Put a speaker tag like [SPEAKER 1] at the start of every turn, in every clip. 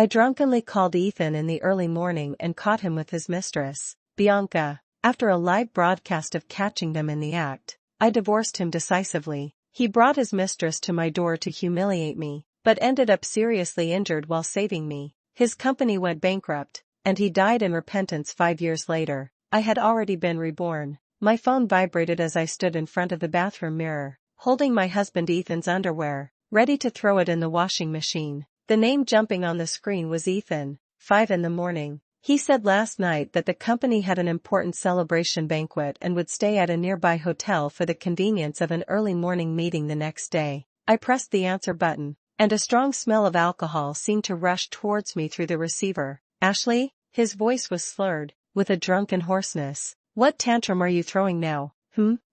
[SPEAKER 1] I drunkenly called Ethan in the early morning and caught him with his mistress, Bianca. After a live broadcast of catching them in the act, I divorced him decisively. He brought his mistress to my door to humiliate me, but ended up seriously injured while saving me. His company went bankrupt, and he died in repentance 5 years later. I had already been reborn. My phone vibrated as I stood in front of the bathroom mirror, holding my husband Ethan's underwear, ready to throw it in the washing machine. The name jumping on the screen was Ethan, 5 in the morning. He said last night that the company had an important celebration banquet and would stay at a nearby hotel for the convenience of an early morning meeting the next day. I pressed the answer button, and a strong smell of alcohol seemed to rush towards me through the receiver. Ashley? His voice was slurred, with a drunken hoarseness. What tantrum are you throwing now?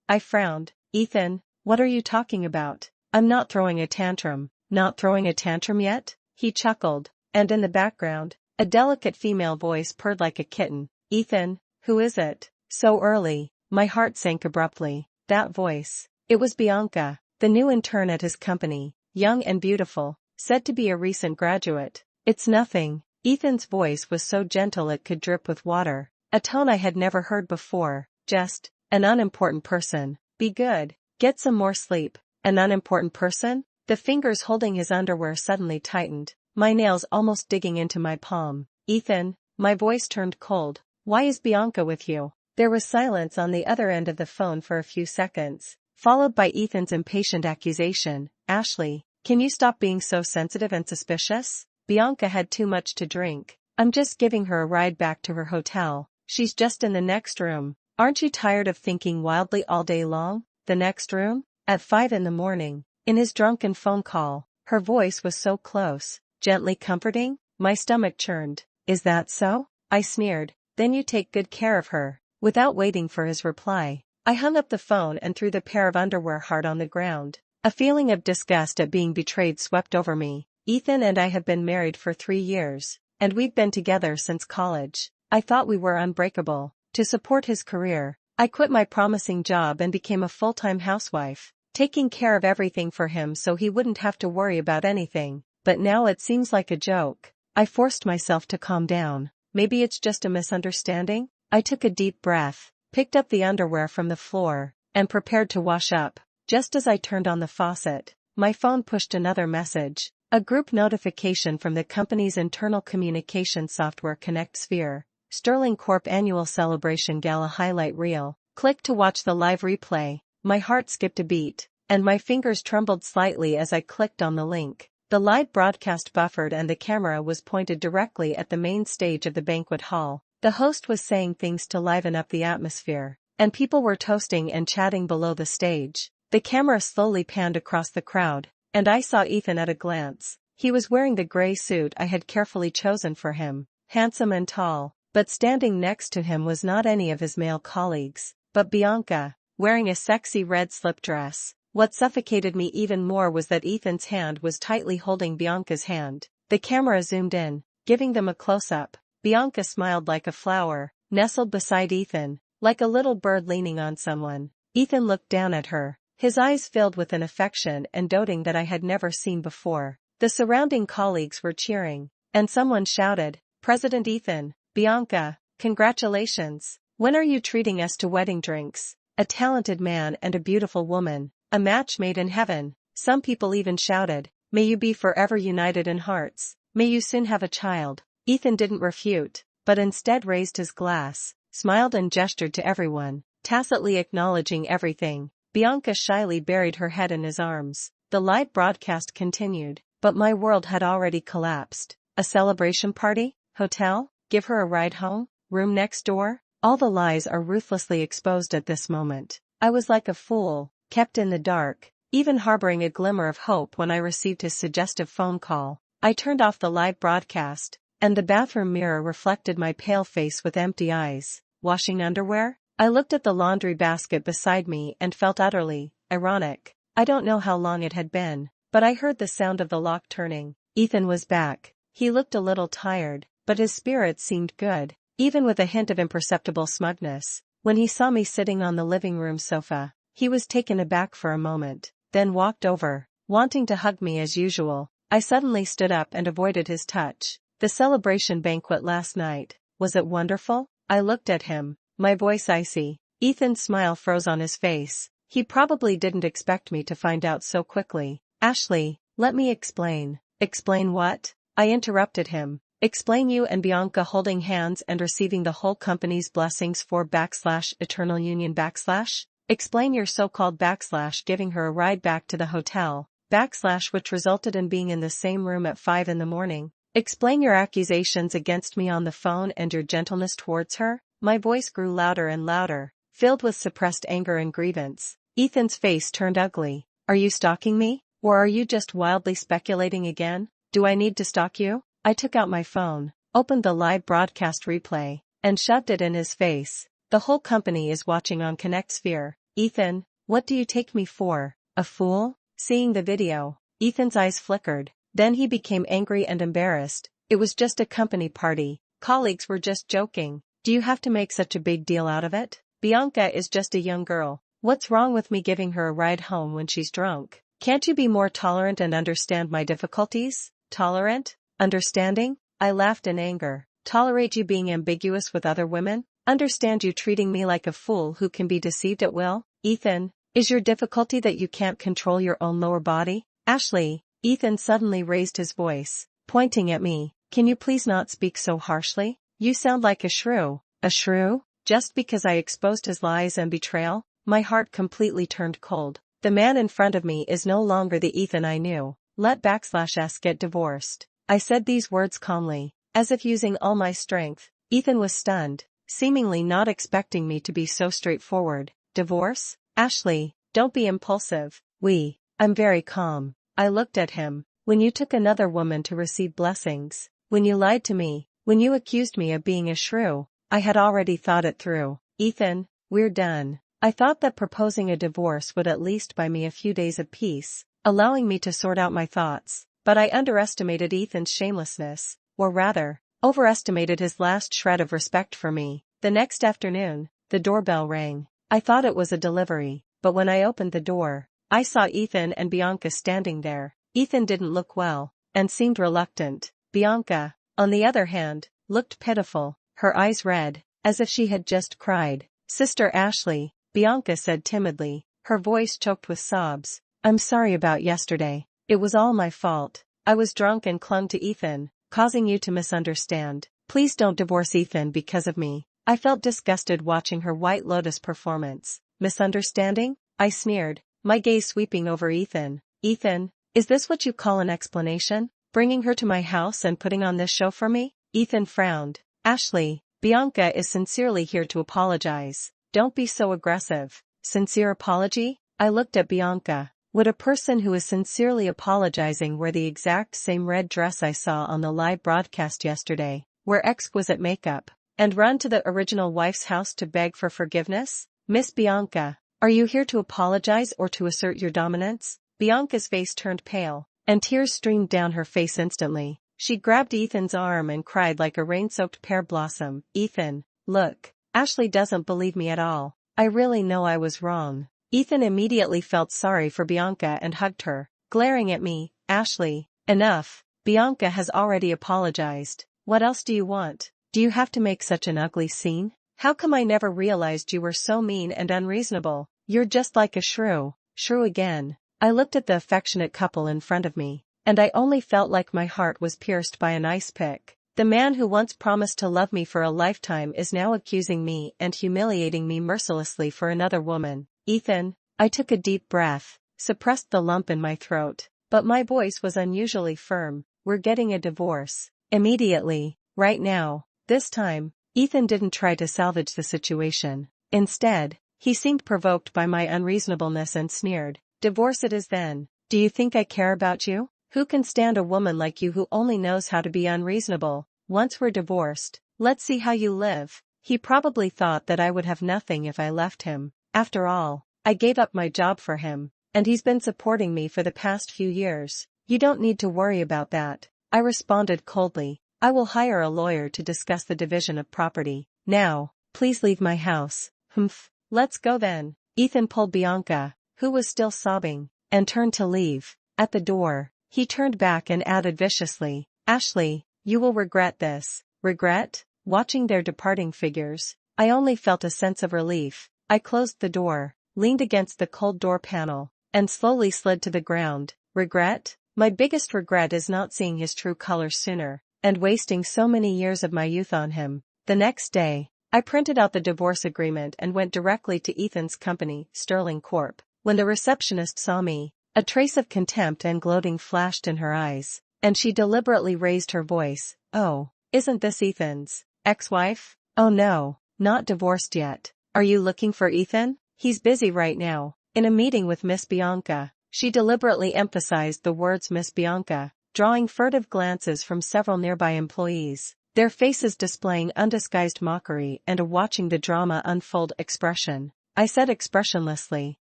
[SPEAKER 1] I frowned. Ethan, what are you talking about? I'm not throwing a tantrum. Not throwing a tantrum yet? He chuckled, and in the background, a delicate female voice purred like a kitten. Ethan, who is it? So early. My heart sank abruptly. That voice. It was Bianca, the new intern at his company, young and beautiful, said to be a recent graduate. It's nothing. Ethan's voice was so gentle it could drip with water, a tone I had never heard before. Just, an unimportant person. Be good. Get some more sleep. An unimportant person? The fingers holding his underwear suddenly tightened, my nails almost digging into my palm. Ethan, my voice turned cold. Why is Bianca with you? There was silence on the other end of the phone for a few seconds, followed by Ethan's impatient accusation. Ashley, can you stop being so sensitive and suspicious? Bianca had too much to drink. I'm just giving her a ride back to her hotel. She's just in the next room. Aren't you tired of thinking wildly all day long? The next room? At 5 in the morning. In his drunken phone call, her voice was so close, gently comforting. My stomach churned. Is that so? I sneered. Then you take good care of her. Without waiting for his reply, I hung up the phone and threw the pair of underwear hard on the ground. A feeling of disgust at being betrayed swept over me. Ethan and I have been married for 3 years, and we've been together since college. I thought we were unbreakable. To support his career, I quit my promising job and became a full-time housewife, taking care of everything for him so he wouldn't have to worry about anything. But now it seems like a joke. I forced myself to calm down. Maybe it's just a misunderstanding? I took a deep breath, picked up the underwear from the floor, and prepared to wash up. Just as I turned on the faucet, my phone pushed another message. A group notification from the company's internal communication software ConnectSphere. Sterling Corp Annual Celebration Gala Highlight Reel. Click to watch the live replay. My heart skipped a beat, and my fingers trembled slightly as I clicked on the link. The live broadcast buffered and the camera was pointed directly at the main stage of the banquet hall. The host was saying things to liven up the atmosphere, and people were toasting and chatting below the stage. The camera slowly panned across the crowd, and I saw Ethan at a glance. He was wearing the gray suit I had carefully chosen for him, handsome and tall, but standing next to him was not any of his male colleagues, but Bianca, wearing a sexy red slip dress. What suffocated me even more was that Ethan's hand was tightly holding Bianca's hand. The camera zoomed in, giving them a close-up. Bianca smiled like a flower, nestled beside Ethan, like a little bird leaning on someone. Ethan looked down at her, his eyes filled with an affection and doting that I had never seen before. The surrounding colleagues were cheering, and someone shouted, "President Ethan, Bianca, congratulations! When are you treating us to wedding drinks?" A talented man and a beautiful woman, a match made in heaven. Some people even shouted, "May you be forever united in hearts. May you soon have a child." Ethan didn't refute, but instead raised his glass, smiled and gestured to everyone, tacitly acknowledging everything. Bianca shyly buried her head in his arms. The live broadcast continued, but my world had already collapsed. A celebration party? Hotel? Give her a ride home? Room next door? All the lies are ruthlessly exposed at this moment. I was like a fool, kept in the dark, even harboring a glimmer of hope when I received his suggestive phone call. I turned off the live broadcast, and the bathroom mirror reflected my pale face with empty eyes. Washing underwear? I looked at the laundry basket beside me and felt utterly ironic. I don't know how long it had been, but I heard the sound of the lock turning. Ethan was back. He looked a little tired, but his spirits seemed good, even with a hint of imperceptible smugness. When he saw me sitting on the living room sofa, he was taken aback for a moment, then walked over, wanting to hug me as usual. I suddenly stood up and avoided his touch. The celebration banquet last night, was it wonderful? I looked at him, my voice icy. Ethan's smile froze on his face. He probably didn't expect me to find out so quickly. Ashley, let me explain. Explain what? I interrupted him. Explain you and Bianca holding hands and receiving the whole company's blessings for /eternal union /. Explain your so-called / giving her a ride back to the hotel, / which resulted in being in the same room at 5 in the morning. Explain your accusations against me on the phone and your gentleness towards her. My voice grew louder and louder, filled with suppressed anger and grievance. Ethan's face turned ugly. Are you stalking me? Or are you just wildly speculating again? Do I need to stalk you? I took out my phone, opened the live broadcast replay, and shoved it in his face. The whole company is watching on ConnectSphere. Ethan, what do you take me for? A fool? Seeing the video, Ethan's eyes flickered. Then he became angry and embarrassed. It was just a company party. Colleagues were just joking. Do you have to make such a big deal out of it? Bianca is just a young girl. What's wrong with me giving her a ride home when she's drunk? Can't you be more tolerant and understand my difficulties? Tolerant? Understanding? I laughed in anger. Tolerate you being ambiguous with other women? Understand you treating me like a fool who can be deceived at will? Ethan, is your difficulty that you can't control your own lower body? Ashley, Ethan suddenly raised his voice, pointing at me. Can you please not speak so harshly? You sound like a shrew. A shrew? Just because I exposed his lies and betrayal? My heart completely turned cold. The man in front of me is no longer the Ethan I knew. Let /s get divorced. I said these words calmly, as if using all my strength. Ethan was stunned, seemingly not expecting me to be so straightforward. Divorce? Ashley, don't be impulsive. I'm very calm. I looked at him. When you took another woman to receive blessings, when you lied to me, when you accused me of being a shrew, I had already thought it through. Ethan, we're done. I thought that proposing a divorce would at least buy me a few days of peace, allowing me to sort out my thoughts. But I underestimated Ethan's shamelessness, or rather, overestimated his last shred of respect for me. The next afternoon, the doorbell rang. I thought it was a delivery, but when I opened the door, I saw Ethan and Bianca standing there. Ethan didn't look well, and seemed reluctant. Bianca, on the other hand, looked pitiful, her eyes red, as if she had just cried. Sister Ashley, Bianca said timidly, her voice choked with sobs. I'm sorry about yesterday. It was all my fault. I was drunk and clung to Ethan, causing you to misunderstand. Please don't divorce Ethan because of me. I felt disgusted watching her White Lotus performance. Misunderstanding? I sneered, my gaze sweeping over Ethan. Ethan, is this what you call an explanation? Bringing her to my house and putting on this show for me? Ethan frowned. Ashley, Bianca is sincerely here to apologize. Don't be so aggressive. Sincere apology? I looked at Bianca. Would a person who is sincerely apologizing wear the exact same red dress I saw on the live broadcast yesterday, wear exquisite makeup, and run to the original wife's house to beg for forgiveness? Miss Bianca, are you here to apologize or to assert your dominance? Bianca's face turned pale, and tears streamed down her face instantly. She grabbed Ethan's arm and cried like a rain-soaked pear blossom. Ethan, look, Ashley doesn't believe me at all. I really know I was wrong. Ethan immediately felt sorry for Bianca and hugged her, glaring at me. Ashley, enough. Bianca has already apologized. What else do you want? Do you have to make such an ugly scene? How come I never realized you were so mean and unreasonable? You're just like a shrew. Shrew again. I looked at the affectionate couple in front of me, and I only felt like my heart was pierced by an ice pick. The man who once promised to love me for a lifetime is now accusing me and humiliating me mercilessly for another woman. Ethan, I took a deep breath, suppressed the lump in my throat, but my voice was unusually firm. We're getting a divorce. Immediately, right now. This time, Ethan didn't try to salvage the situation. Instead, he seemed provoked by my unreasonableness and sneered. Divorce it is then. Do you think I care about you? Who can stand a woman like you who only knows how to be unreasonable? Once we're divorced, let's see how you live. He probably thought that I would have nothing if I left him. After all, I gave up my job for him, and he's been supporting me for the past few years. You don't need to worry about that. I responded coldly. I will hire a lawyer to discuss the division of property. Now, please leave my house. Humph. Let's go then. Ethan pulled Bianca, who was still sobbing, and turned to leave. At the door, he turned back and added viciously, Ashley, You will regret this. Regret? Watching their departing figures, I only felt a sense of relief. I closed the door, leaned against the cold door panel, and slowly slid to the ground. Regret? My biggest regret is not seeing his true colors sooner, and wasting so many years of my youth on him. The next day, I printed out the divorce agreement and went directly to Ethan's company, Sterling Corp. When the receptionist saw me, a trace of contempt and gloating flashed in her eyes, and she deliberately raised her voice. "Oh, isn't this Ethan's ex-wife? Oh no, not divorced yet. Are you looking for Ethan? He's busy right now, in a meeting with Miss Bianca." She deliberately emphasized the words Miss Bianca, drawing furtive glances from several nearby employees, their faces displaying undisguised mockery and a watching the drama unfold expression. I said expressionlessly,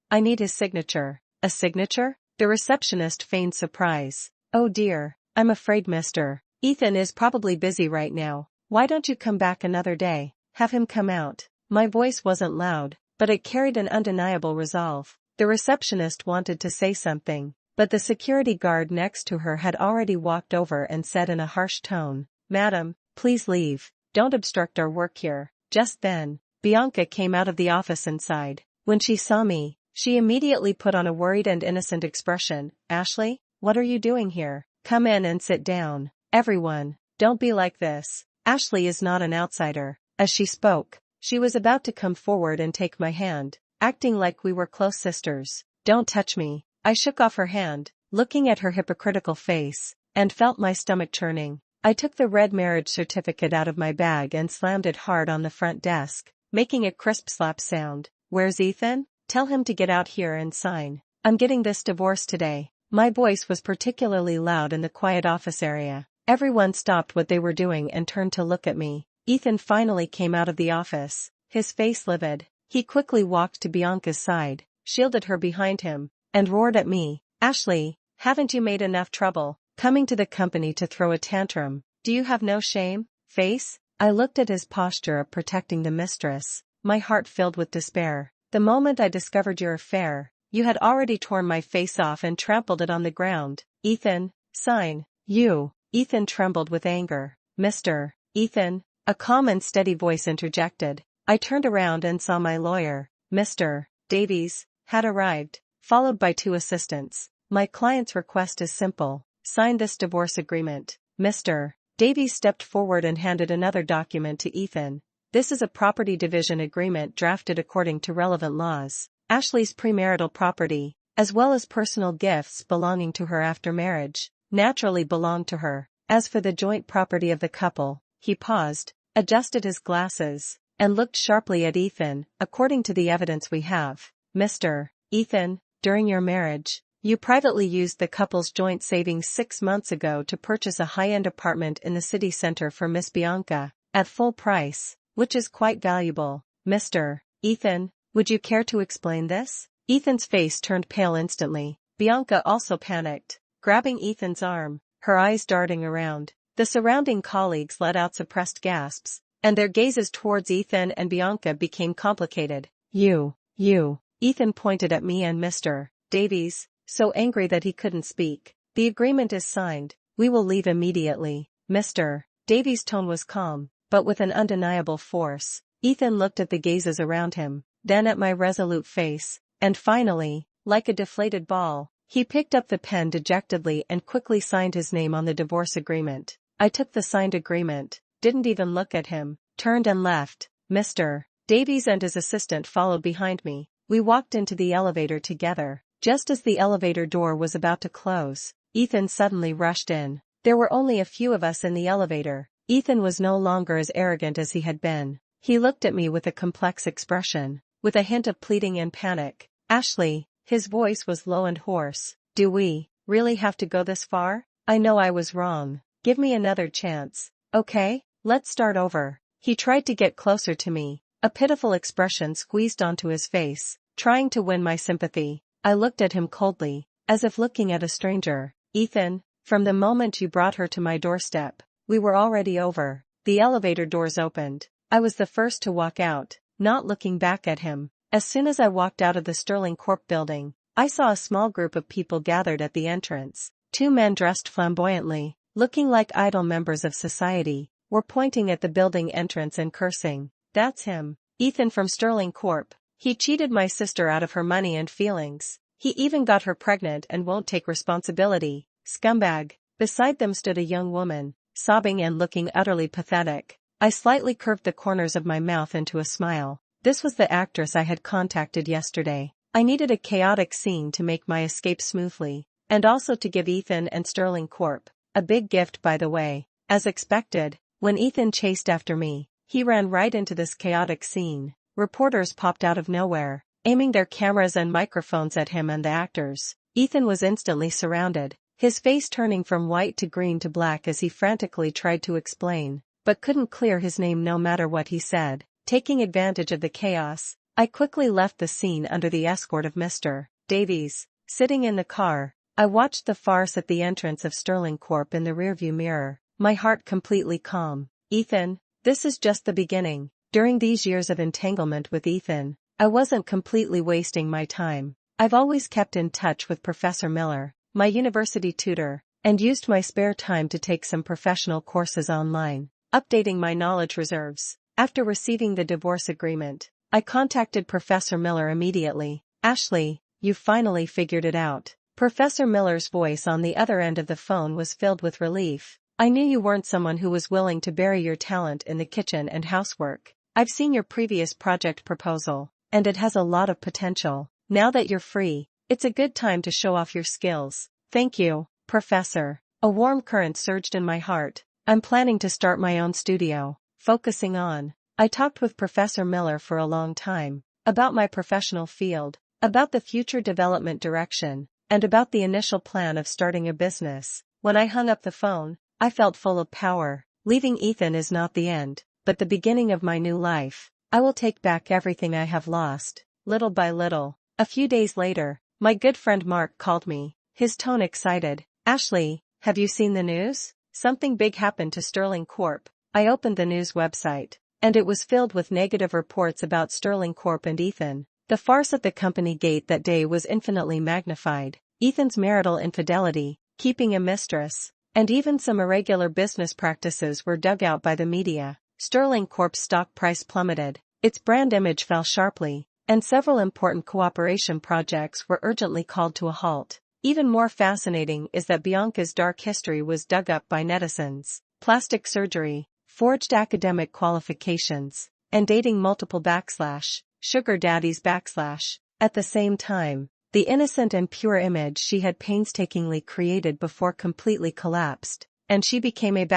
[SPEAKER 1] "I need his signature." "A signature?" The receptionist feigned surprise. "Oh dear, I'm afraid Mr. Ethan is probably busy right now. Why don't you come back another day? Have him come out." My voice wasn't loud, but it carried an undeniable resolve. The receptionist wanted to say something, but the security guard next to her had already walked over and said in a harsh tone, "Madam, please leave. Don't obstruct our work here." Just then, Bianca came out of the office and sighed. When she saw me, she immediately put on a worried and innocent expression. "Ashley, what are you doing here? Come in and sit down. Everyone, don't be like this. Ashley is not an outsider." As she spoke, she was about to come forward and take my hand, acting like we were close sisters. "Don't touch me." I shook off her hand, looking at her hypocritical face, and felt my stomach churning. I took the red marriage certificate out of my bag and slammed it hard on the front desk, making a crisp slap sound. "Where's Ethan? Tell him to get out here and sign. I'm getting this divorce today." My voice was particularly loud in the quiet office area. Everyone stopped what they were doing and turned to look at me. Ethan finally came out of the office, his face livid. He quickly walked to Bianca's side, shielded her behind him, and roared at me, "Ashley, haven't you made enough trouble coming to the company to throw a tantrum? Do you have no shame, face?" I looked at his posture of protecting the mistress, my heart filled with despair. "The moment I discovered your affair, you had already torn my face off and trampled it on the ground. Ethan, sign." "You." Ethan trembled with anger. "Mr. Ethan," a calm and steady voice interjected. I turned around and saw my lawyer, Mr. Davies, had arrived, followed by 2 assistants. "My client's request is simple. Sign this divorce agreement." Mr. Davies stepped forward and handed another document to Ethan. "This is a property division agreement drafted according to relevant laws. Ashley's premarital property, as well as personal gifts belonging to her after marriage, naturally belong to her. As for the joint property of the couple," he paused, adjusted his glasses, and looked sharply at Ethan. "According to the evidence we have, Mr. Ethan, during your marriage, you privately used the couple's joint savings 6 months ago to purchase a high-end apartment in the city center for Miss Bianca, at full price, which is quite valuable. Mr. Ethan, would you care to explain this?" Ethan's face turned pale instantly. Bianca also panicked, grabbing Ethan's arm, her eyes darting around. The surrounding colleagues let out suppressed gasps, and their gazes towards Ethan and Bianca became complicated. You. Ethan pointed at me and Mr. Davies, so angry that he couldn't speak. "The agreement is signed. We will leave immediately." Mr. Davies' tone was calm, but with an undeniable force. Ethan looked at the gazes around him, then at my resolute face, and finally, like a deflated ball, he picked up the pen dejectedly and quickly signed his name on the divorce agreement. I took the signed agreement, didn't even look at him, turned and left. Mr. Davies and his assistant followed behind me. We walked into the elevator together. Just as the elevator door was about to close, Ethan suddenly rushed in. There were only a few of us in the elevator. Ethan was no longer as arrogant as he had been. He looked at me with a complex expression, with a hint of pleading and panic. "Ashley," his voice was low and hoarse, "do we really have to go this far? I know I was wrong. Give me another chance, okay? Let's start over." He tried to get closer to me, a pitiful expression squeezed onto his face, trying to win my sympathy. I looked at him coldly, as if looking at a stranger. "Ethan, from the moment you brought her to my doorstep, we were already over." The elevator doors opened. I was the first to walk out, not looking back at him. As soon as I walked out of the Sterling Corp building, I saw a small group of people gathered at the entrance. 2 men dressed flamboyantly, looking like idle members of society, were pointing at the building entrance and cursing. That's him, Ethan from Sterling Corp. He cheated my sister out of her money and feelings. He even got her pregnant and won't take responsibility. Scumbag. Beside them stood a young woman, sobbing and looking utterly pathetic. I slightly curved the corners of my mouth into a smile. This was the actress I had contacted yesterday. I needed a chaotic scene to make my escape smoothly, and also to give Ethan and Sterling Corp. A big gift, by the way. As expected, when Ethan chased after me, he ran right into this chaotic scene. Reporters popped out of nowhere, aiming their cameras and microphones at him and the actors. Ethan was instantly surrounded, his face turning from white to green to black as he frantically tried to explain, but couldn't clear his name no matter what he said. Taking advantage of the chaos, I quickly left the scene under the escort of Mr. Davies. Sitting in the car, I watched the farce at the entrance of Sterling Corp in the rearview mirror, my heart completely calm. Ethan, this is just the beginning. During these years of entanglement with Ethan, I wasn't completely wasting my time. I've always kept in touch with Professor Miller, my university tutor, and used my spare time to take some professional courses online, updating my knowledge reserves. After receiving the divorce agreement, I contacted Professor Miller immediately. Ashley, you finally figured it out. Professor Miller's voice on the other end of the phone was filled with relief. I knew you weren't someone who was willing to bury your talent in the kitchen and housework. I've seen your previous project proposal, and it has a lot of potential. Now that you're free, it's a good time to show off your skills. Thank you, Professor. A warm current surged in my heart. I'm planning to start my own studio, focusing on. I talked with Professor Miller for a long time, about my professional field, about the future development direction, and about the initial plan of starting a business. When I hung up the phone, I felt full of power. Leaving Ethan is not the end, but the beginning of my new life. I will take back everything I have lost, little by little. A few days later, my good friend Mark called me, his tone excited. Ashley, have you seen the news? Something big happened to Sterling Corp. I opened the news website, and it was filled with negative reports about Sterling Corp and Ethan. The farce at the company gate that day was infinitely magnified. Ethan's marital infidelity, keeping a mistress, and even some irregular business practices were dug out by the media. Sterling Corp's stock price plummeted, its brand image fell sharply, and several important cooperation projects were urgently called to a halt. Even more fascinating is that Bianca's dark history was dug up by netizens. Plastic surgery, forged academic qualifications, and dating multiple sugar daddies. At the same time, the innocent and pure image she had painstakingly created before completely collapsed, and she became a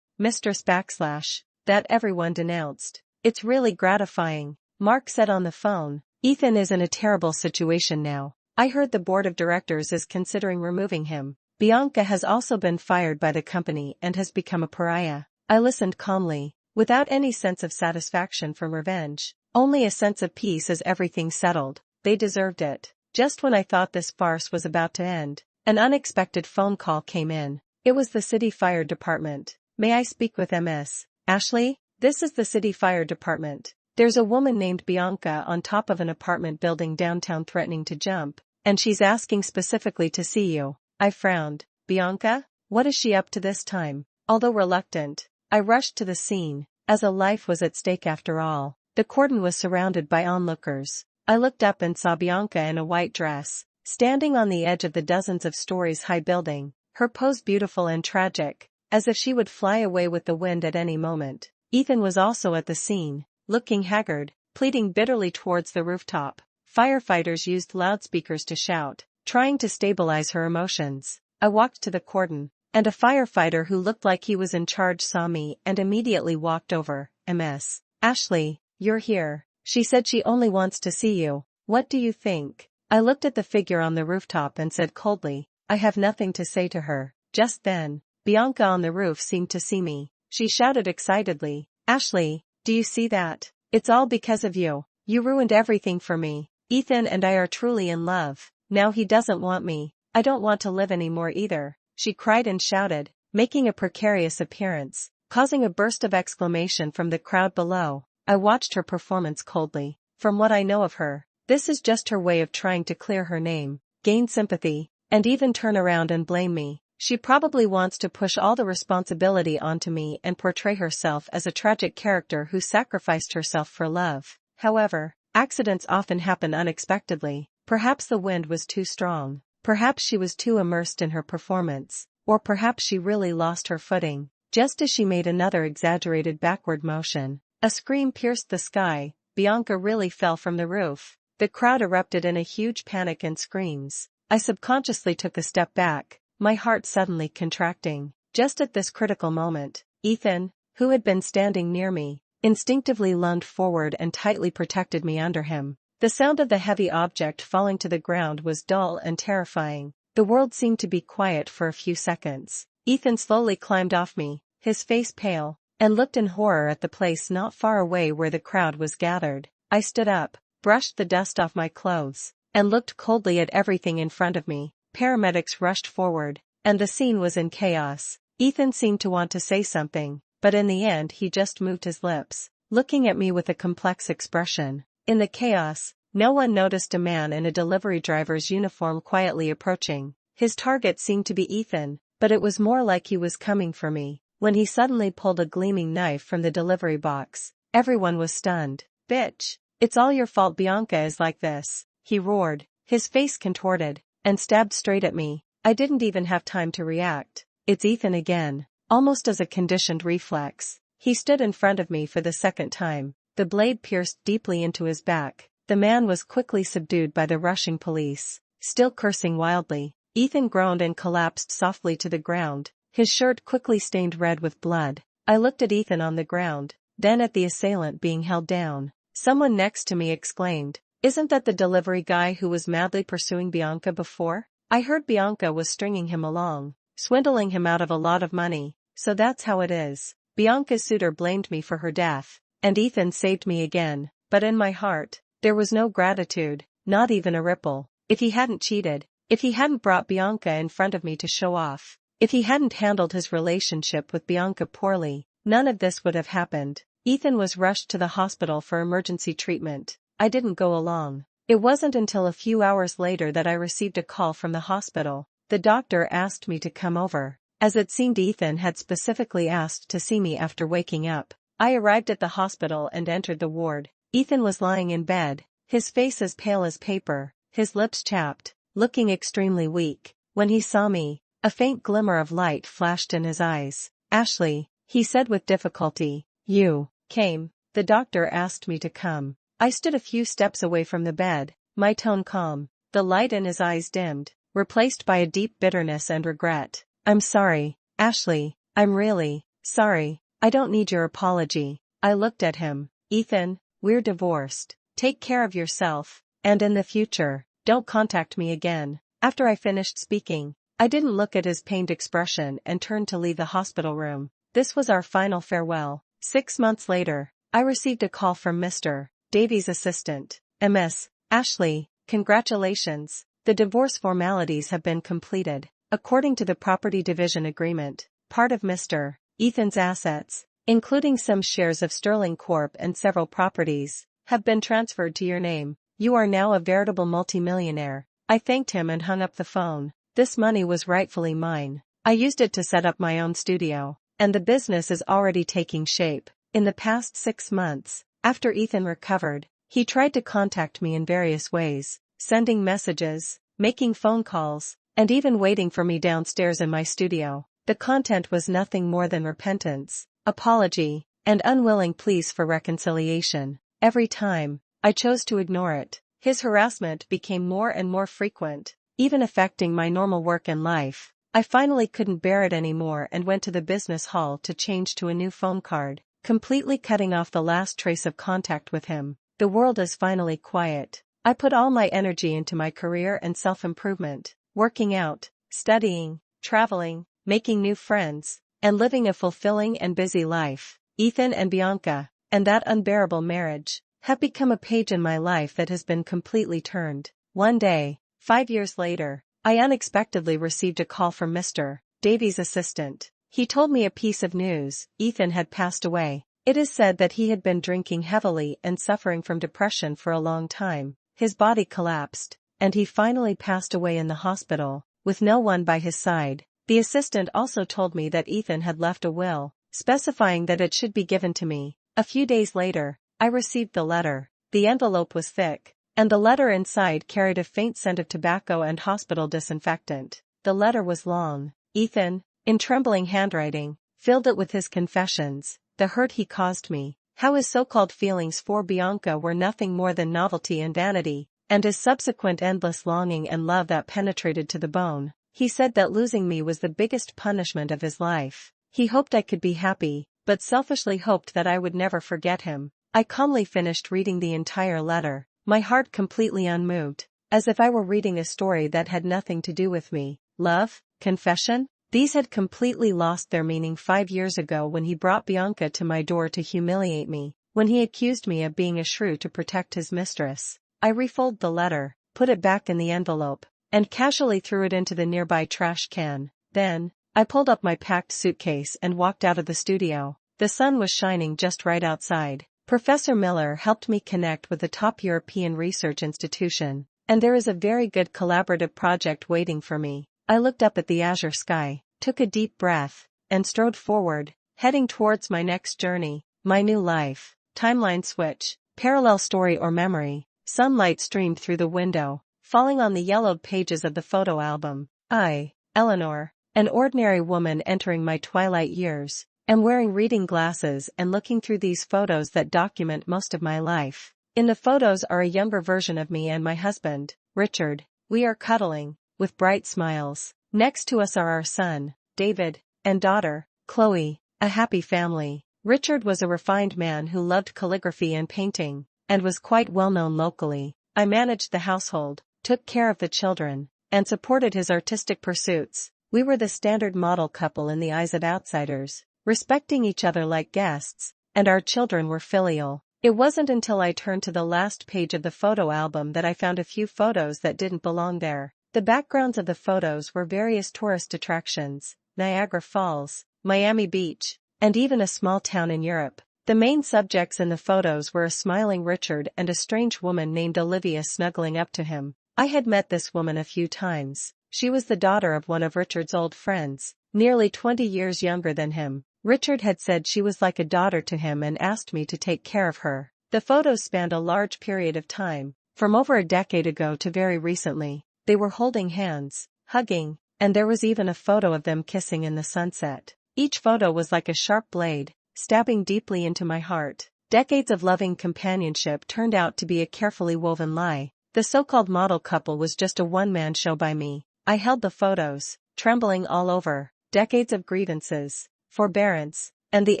[SPEAKER 1] mistress that everyone denounced. It's really gratifying, Mark said on the phone. Ethan is in a terrible situation now. I heard the board of directors is considering removing him. Bianca has also been fired by the company and has become a pariah. I listened calmly, without any sense of satisfaction from revenge, only a sense of peace as everything settled. They deserved it. Just when I thought this farce was about to end, an unexpected phone call came in. It was the city fire department. May I speak with Ms. Ashley? This is the city fire department. There's a woman named Bianca on top of an apartment building downtown threatening to jump, and she's asking specifically to see you. I frowned. Bianca? What is she up to this time? Although reluctant, I rushed to the scene, as a life was at stake after all. The cordon was surrounded by onlookers. I looked up and saw Bianca in a white dress, standing on the edge of the dozens of stories high building, her pose beautiful and tragic, as if she would fly away with the wind at any moment. Ethan was also at the scene, looking haggard, pleading bitterly towards the rooftop. Firefighters used loudspeakers to shout, trying to stabilize her emotions. I walked to the cordon, and a firefighter who looked like he was in charge saw me and immediately walked over. Ms. Ashley, you're here. She said she only wants to see you. What do you think? I looked at the figure on the rooftop and said coldly, I have nothing to say to her. Just then, Bianca on the roof seemed to see me. She shouted excitedly, Ashley, do you see that? It's all because of you. You ruined everything for me. Ethan and I are truly in love. Now he doesn't want me. I don't want to live anymore either. She cried and shouted, making a precarious appearance, causing a burst of exclamation from the crowd below. I watched her performance coldly. From what I know of her, this is just her way of trying to clear her name, gain sympathy, and even turn around and blame me. She probably wants to push all the responsibility onto me and portray herself as a tragic character who sacrificed herself for love. However, accidents often happen unexpectedly. Perhaps the wind was too strong. Perhaps she was too immersed in her performance. Or perhaps she really lost her footing. Just as she made another exaggerated backward motion, a scream pierced the sky. Bianca really fell from the roof. The crowd erupted in a huge panic and screams. I subconsciously took a step back, my heart suddenly contracting. Just at this critical moment, Ethan, who had been standing near me, instinctively lunged forward and tightly protected me under him. The sound of the heavy object falling to the ground was dull and terrifying. The world seemed to be quiet for a few seconds. Ethan slowly climbed off me, his face pale, and looked in horror at the place not far away where the crowd was gathered. I stood up, brushed the dust off my clothes, and looked coldly at everything in front of me. Paramedics rushed forward, and the scene was in chaos. Ethan seemed to want to say something, but in the end he just moved his lips, looking at me with a complex expression. In the chaos, no one noticed a man in a delivery driver's uniform quietly approaching. His target seemed to be Ethan, but it was more like he was coming for me. When he suddenly pulled a gleaming knife from the delivery box, everyone was stunned. "Bitch, it's all your fault Bianca is like this," he roared, his face contorted, and stabbed straight at me. I didn't even have time to react. "It's Ethan again." Almost as a conditioned reflex, he stood in front of me for the second time. The blade pierced deeply into his back. The man was quickly subdued by the rushing police, still cursing wildly. Ethan groaned and collapsed softly to the ground, his shirt quickly stained red with blood. I looked at Ethan on the ground, then at the assailant being held down. Someone next to me exclaimed, "Isn't that the delivery guy who was madly pursuing Bianca before? I heard Bianca was stringing him along, swindling him out of a lot of money, so that's how it is." Bianca's suitor blamed me for her death, and Ethan saved me again, but in my heart, there was no gratitude, not even a ripple. If he hadn't cheated, if he hadn't brought Bianca in front of me to show off, if he hadn't handled his relationship with Bianca poorly, none of this would have happened. Ethan was rushed to the hospital for emergency treatment. I didn't go along. It wasn't until a few hours later that I received a call from the hospital. The doctor asked me to come over, as it seemed Ethan had specifically asked to see me after waking up. I arrived at the hospital and entered the ward. Ethan was lying in bed, his face as pale as paper, his lips chapped, looking extremely weak. When he saw me, a faint glimmer of light flashed in his eyes. "Ashley," he said with difficulty. "You came." The doctor asked me to come. I stood a few steps away from the bed, my tone calm. The light in his eyes dimmed, replaced by a deep bitterness and regret. "I'm sorry, Ashley. I'm really sorry. I don't need your apology." I looked at him. "Ethan, we're divorced. Take care of yourself, and in the future, don't contact me again." After I finished speaking, I didn't look at his pained expression and turned to leave the hospital room. This was our final farewell. 6 months later, I received a call from Mr. Davies' assistant. "Miss Ashley, congratulations. The divorce formalities have been completed. According to the property division agreement, part of Mr. Ethan's assets, including some shares of Sterling Corp and several properties, have been transferred to your name. You are now a veritable multimillionaire." I thanked him and hung up the phone. This money was rightfully mine. I used it to set up my own studio, and the business is already taking shape. In the past 6 months, after Ethan recovered, he tried to contact me in various ways, sending messages, making phone calls, and even waiting for me downstairs in my studio. The content was nothing more than repentance, apology, and unwilling pleas for reconciliation. Every time, I chose to ignore it. His harassment became more and more frequent, even affecting my normal work and life. I finally couldn't bear it anymore and went to the business hall to change to a new phone card, completely cutting off the last trace of contact with him. The world is finally quiet. I put all my energy into my career and self-improvement, working out, studying, traveling, making new friends, and living a fulfilling and busy life. Ethan and Bianca, and that unbearable marriage, have become a page in my life that has been completely turned. One day, 5 years later, I unexpectedly received a call from Mr. Davies' assistant. He told me a piece of news: Ethan had passed away. It is said that he had been drinking heavily and suffering from depression for a long time. His body collapsed, and he finally passed away in the hospital, with no one by his side. The assistant also told me that Ethan had left a will, specifying that it should be given to me. A few days later, I received the letter. The envelope was thick, and the letter inside carried a faint scent of tobacco and hospital disinfectant. The letter was long. Ethan, in trembling handwriting, filled it with his confessions, the hurt he caused me, how his so-called feelings for Bianca were nothing more than novelty and vanity, and his subsequent endless longing and love that penetrated to the bone. He said that losing me was the biggest punishment of his life. He hoped I could be happy, but selfishly hoped that I would never forget him. I calmly finished reading the entire letter, my heart completely unmoved, as if I were reading a story that had nothing to do with me. Love? Confession? These had completely lost their meaning 5 years ago when he brought Bianca to my door to humiliate me, when he accused me of being a shrew to protect his mistress. I refolded the letter, put it back in the envelope, and casually threw it into the nearby trash can. Then, I pulled up my packed suitcase and walked out of the studio. The sun was shining just right outside. Professor Miller helped me connect with a top European research institution, and there is a very good collaborative project waiting for me. I looked up at the azure sky, took a deep breath, and strode forward, heading towards my next journey, my new life. Timeline switch, parallel story or memory. Sunlight streamed through the window, falling on the yellowed pages of the photo album. I, Eleanor, an ordinary woman entering my twilight years, am wearing reading glasses and looking through these photos that document most of my life. In the photos are a younger version of me and my husband, Richard. We are cuddling, with bright smiles. Next to us are our son, David, and daughter, Chloe, a happy family. Richard was a refined man who loved calligraphy and painting, and was quite well known locally. I managed the household, took care of the children, and supported his artistic pursuits. We were the standard model couple in the eyes of outsiders, respecting each other like guests, and our children were filial. It wasn't until I turned to the last page of the photo album that I found a few photos that didn't belong there. The backgrounds of the photos were various tourist attractions, Niagara Falls, Miami Beach, and even a small town in Europe. The main subjects in the photos were a smiling Richard and a strange woman named Olivia snuggling up to him. I had met this woman a few times. She was the daughter of one of Richard's old friends, nearly 20 years younger than him. Richard had said she was like a daughter to him and asked me to take care of her. The photos spanned a large period of time, from over a decade ago to very recently. They were holding hands, hugging, and there was even a photo of them kissing in the sunset. Each photo was like a sharp blade, stabbing deeply into my heart. Decades of loving companionship turned out to be a carefully woven lie. The so-called model couple was just a one-man show by me. I held the photos, trembling all over. Decades of grievances, forbearance, and the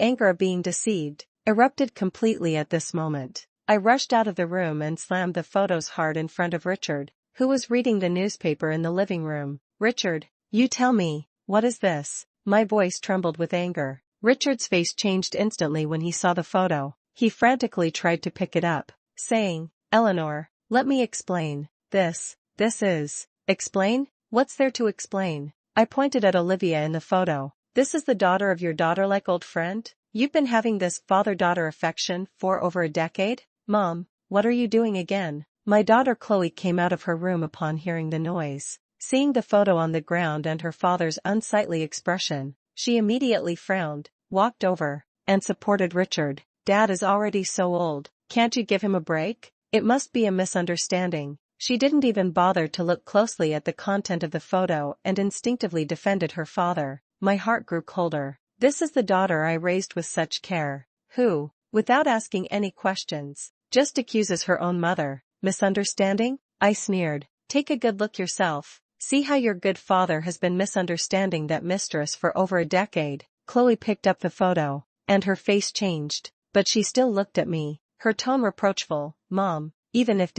[SPEAKER 1] anger of being deceived, erupted completely at this moment. I rushed out of the room and slammed the photos hard in front of Richard, who was reading the newspaper in the living room. Richard, you tell me, what is this? My voice trembled with anger. Richard's face changed instantly when he saw the photo. He frantically tried to pick it up, saying, Eleanor, let me explain. This is. Explain? What's there to explain? I pointed at Olivia in the photo. This is the daughter of your daughter-like old friend? You've been having this father-daughter affection for over a decade? Mom, what are you doing again? My daughter Chloe came out of her room upon hearing the noise. Seeing the photo on the ground and her father's unsightly expression, she immediately frowned, walked over, and supported Richard. Dad is already so old, can't you give him a break? It must be a misunderstanding. She didn't even bother to look closely at the content of the photo and instinctively defended her father. My heart grew colder. This is the daughter I raised with such care, who, without asking any questions, just accuses her own mother. Misunderstanding? I sneered. Take a good look yourself. See how your good father has been misunderstanding that mistress for over a decade. Chloe picked up the photo, and her face changed, but she still looked at me, her tone reproachful. Mom, even if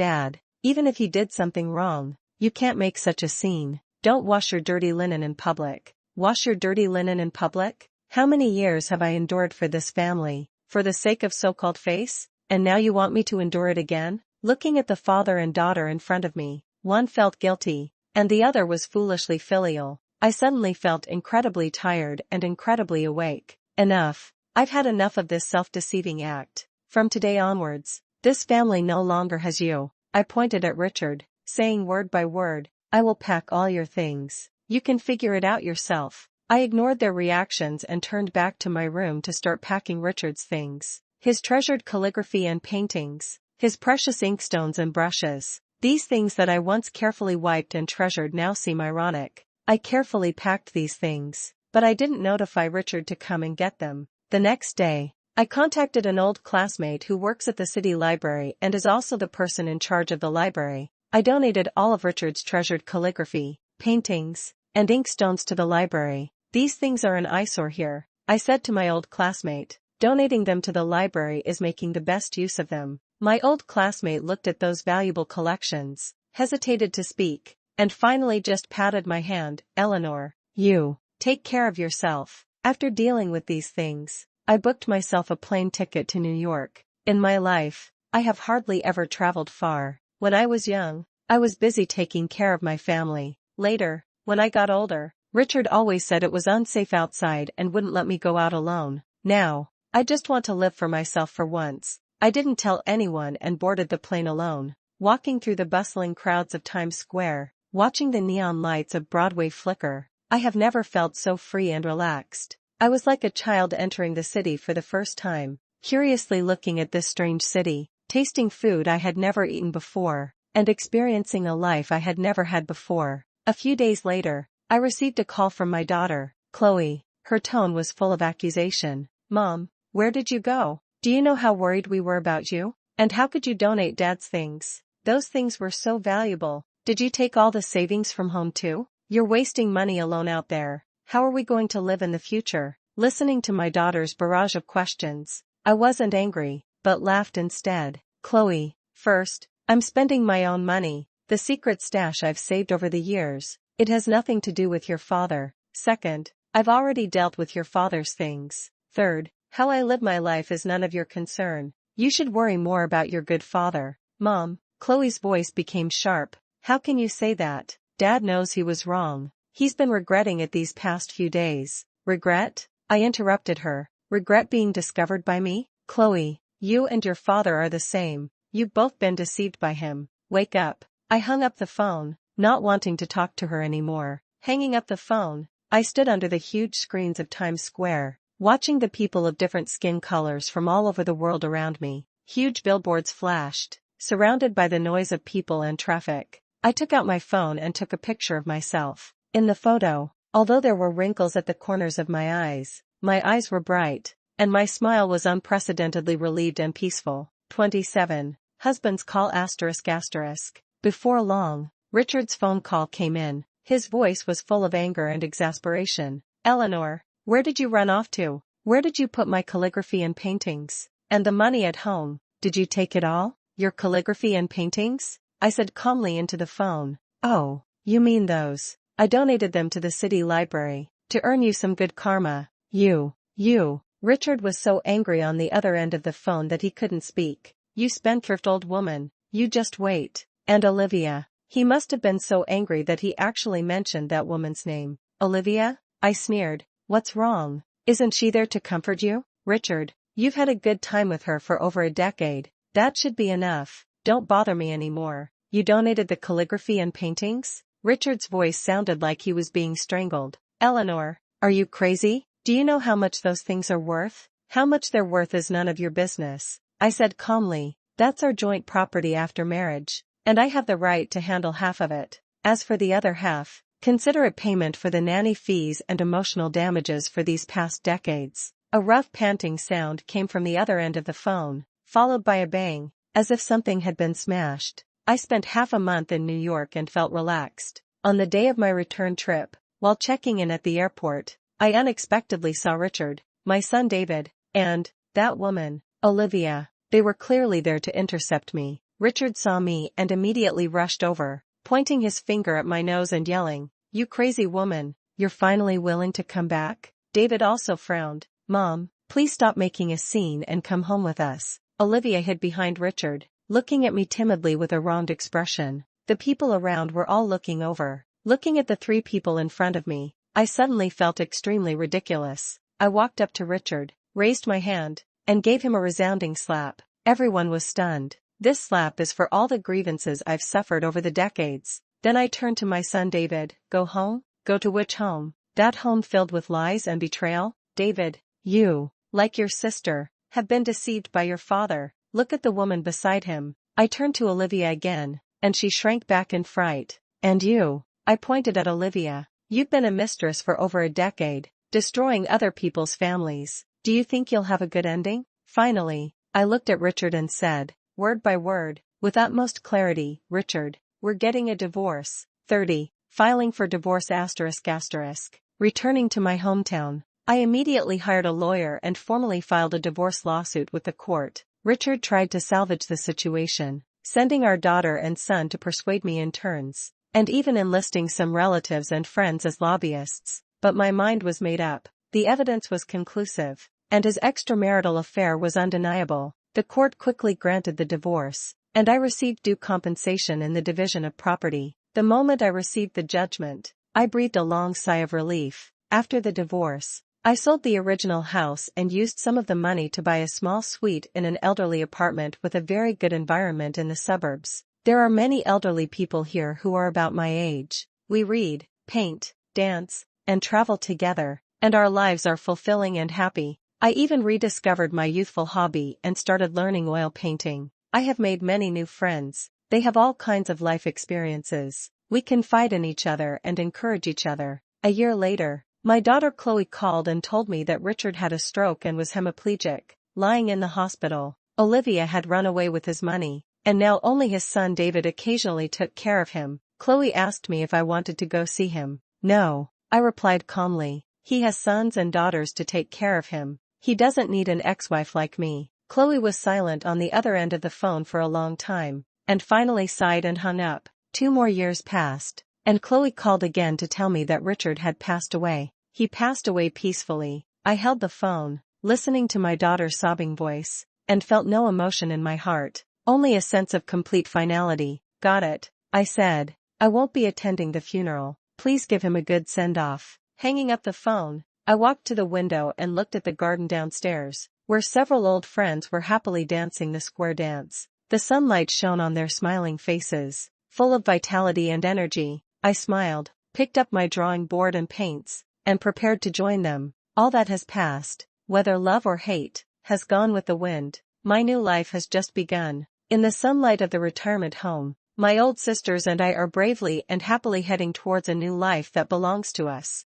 [SPEAKER 1] he did something wrong, you can't make such a scene. Don't wash your dirty linen in public. Wash your dirty linen in public? How many years have I endured for this family, for the sake of so-called face? And now you want me to endure it again? Looking at the father and daughter in front of me, one felt guilty, and the other was foolishly filial. I suddenly felt incredibly tired and incredibly awake. Enough. I've had enough of this self-deceiving act. From today onwards, this family no longer has you. I pointed at Richard, saying word by word, I will pack all your things. You can figure it out yourself. I ignored their reactions and turned back to my room to start packing Richard's things. His treasured calligraphy and paintings. His precious inkstones and brushes. These things that I once carefully wiped and treasured now seem ironic. I carefully packed these things, but I didn't notify Richard to come and get them. The next day, I contacted an old classmate who works at the city library and is also the person in charge of the library. I donated all of Richard's treasured calligraphy, paintings, and inkstones to the library. These things are an eyesore here, I said to my old classmate. Donating them to the library is making the best use of them. My old classmate looked at those valuable collections, hesitated to speak, and finally just patted my hand. Eleanor, you take care of yourself. After dealing with these things, I booked myself a plane ticket to New York. In my life, I have hardly ever traveled far. When I was young, I was busy taking care of my family. Later, when I got older, Richard always said it was unsafe outside and wouldn't let me go out alone. Now, I just want to live for myself for once. I didn't tell anyone and boarded the plane alone. Walking through the bustling crowds of Times Square, watching the neon lights of Broadway flicker, I have never felt so free and relaxed. I was like a child entering the city for the first time, curiously looking at this strange city, tasting food I had never eaten before, and experiencing a life I had never had before. A few days later, I received a call from my daughter, Chloe. Her tone was full of accusation. Mom, where did you go? Do you know how worried we were about you? And how could you donate Dad's things? Those things were so valuable. Did you take all the savings from home too? You're wasting money alone out there. How are we going to live in the future? Listening to my daughter's barrage of questions, I wasn't angry, but laughed instead. Chloe, first, I'm spending my own money, the secret stash I've saved over the years. It has nothing to do with your father. Second, I've already dealt with your father's things. Third, how I live my life is none of your concern. You should worry more about your good father. Mom, Chloe's voice became sharp. How can you say that? Dad knows he was wrong. He's been regretting it these past few days. Regret? I interrupted her. Regret being discovered by me? Chloe, you and your father are the same. You've both been deceived by him. Wake up. I hung up the phone, not wanting to talk to her anymore. Hanging up the phone, I stood under the huge screens of Times Square, watching the people of different skin colors from all over the world around me. Huge billboards flashed, surrounded by the noise of people and traffic. I took out my phone and took a picture of myself. In the photo, although there were wrinkles at the corners of my eyes were bright, and my smile was unprecedentedly relieved and peaceful. 27. Husband's call ****. Before long, Richard's phone call came in. His voice was full of anger and exasperation. Eleanor, where did you run off to? Where did you put my calligraphy and paintings? And the money at home, did you take it all? Your calligraphy and paintings? I said calmly into the phone. Oh, you mean those. I donated them to the city library, to earn you some good karma. You. Richard was so angry on the other end of the phone that he couldn't speak. You spendthrift old woman, you just wait. And Olivia. He must have been so angry that he actually mentioned that woman's name. Olivia? I sneered. What's wrong? Isn't she there to comfort you? Richard, you've had a good time with her for over a decade. That should be enough. Don't bother me anymore. You donated the calligraphy and paintings? Richard's voice sounded like he was being strangled. Eleanor, are you crazy? Do you know how much those things are worth? How much they're worth is none of your business. I said calmly, that's our joint property after marriage, and I have the right to handle half of it. As for the other half, consider it payment for the nanny fees and emotional damages for these past decades. A rough panting sound came from the other end of the phone, followed by a bang, as if something had been smashed. I spent half a month in New York and felt relaxed. On the day of my return trip, while checking in at the airport, I unexpectedly saw Richard, my son David, and that woman, Olivia. They were clearly there to intercept me. Richard saw me and immediately rushed over, pointing his finger at my nose and yelling, "You crazy woman, you're finally willing to come back?" David also frowned. "Mom, please stop making a scene and come home with us." Olivia hid behind Richard, looking at me timidly with a wronged expression. The people around were all looking over. Looking at the three people in front of me, I suddenly felt extremely ridiculous. I walked up to Richard, raised my hand, and gave him a resounding slap. Everyone was stunned. This slap is for all the grievances I've suffered over the decades. Then I turned to my son David. Go home? Go to which home? That home filled with lies and betrayal? David, you, like your sister, have been deceived by your father. Look at the woman beside him. I turned to Olivia again, and she shrank back in fright. And you? I pointed at Olivia. You've been a mistress for over a decade, destroying other people's families. Do you think you'll have a good ending? Finally, I looked at Richard and said, word by word, with utmost clarity, Richard, we're getting a divorce. 30. Filing for divorce ***. Returning to my hometown, I immediately hired a lawyer and formally filed a divorce lawsuit with the court. Richard tried to salvage the situation, sending our daughter and son to persuade me in turns, and even enlisting some relatives and friends as lobbyists, but my mind was made up. The evidence was conclusive, and his extramarital affair was undeniable. The court quickly granted the divorce, and I received due compensation in the division of property. The moment I received the judgment, I breathed a long sigh of relief. After the divorce, I sold the original house and used some of the money to buy a small suite in an elderly apartment with a very good environment in the suburbs. There are many elderly people here who are about my age. We read, paint, dance, and travel together, and our lives are fulfilling and happy. I even rediscovered my youthful hobby and started learning oil painting. I have made many new friends. They have all kinds of life experiences. We confide in each other and encourage each other. A year later, my daughter Chloe called and told me that Richard had a stroke and was hemiplegic, lying in the hospital. Olivia had run away with his money, and now only his son David occasionally took care of him. Chloe asked me if I wanted to go see him. No, I replied calmly. He has sons and daughters to take care of him. He doesn't need an ex-wife like me. Chloe was silent on the other end of the phone for a long time, and finally sighed and hung up. 2 more years passed, and Chloe called again to tell me that Richard had passed away. He passed away peacefully. I held the phone, listening to my daughter's sobbing voice, and felt no emotion in my heart, only a sense of complete finality. Got it, I said. I won't be attending the funeral. Please give him a good send-off. Hanging up the phone, I walked to the window and looked at the garden downstairs, where several old friends were happily dancing the square dance. The sunlight shone on their smiling faces, full of vitality and energy. I smiled, picked up my drawing board and paints, and prepared to join them. All that has passed, whether love or hate, has gone with the wind. My new life has just begun. In the sunlight of the retirement home, my old sisters and I are bravely and happily heading towards a new life that belongs to us.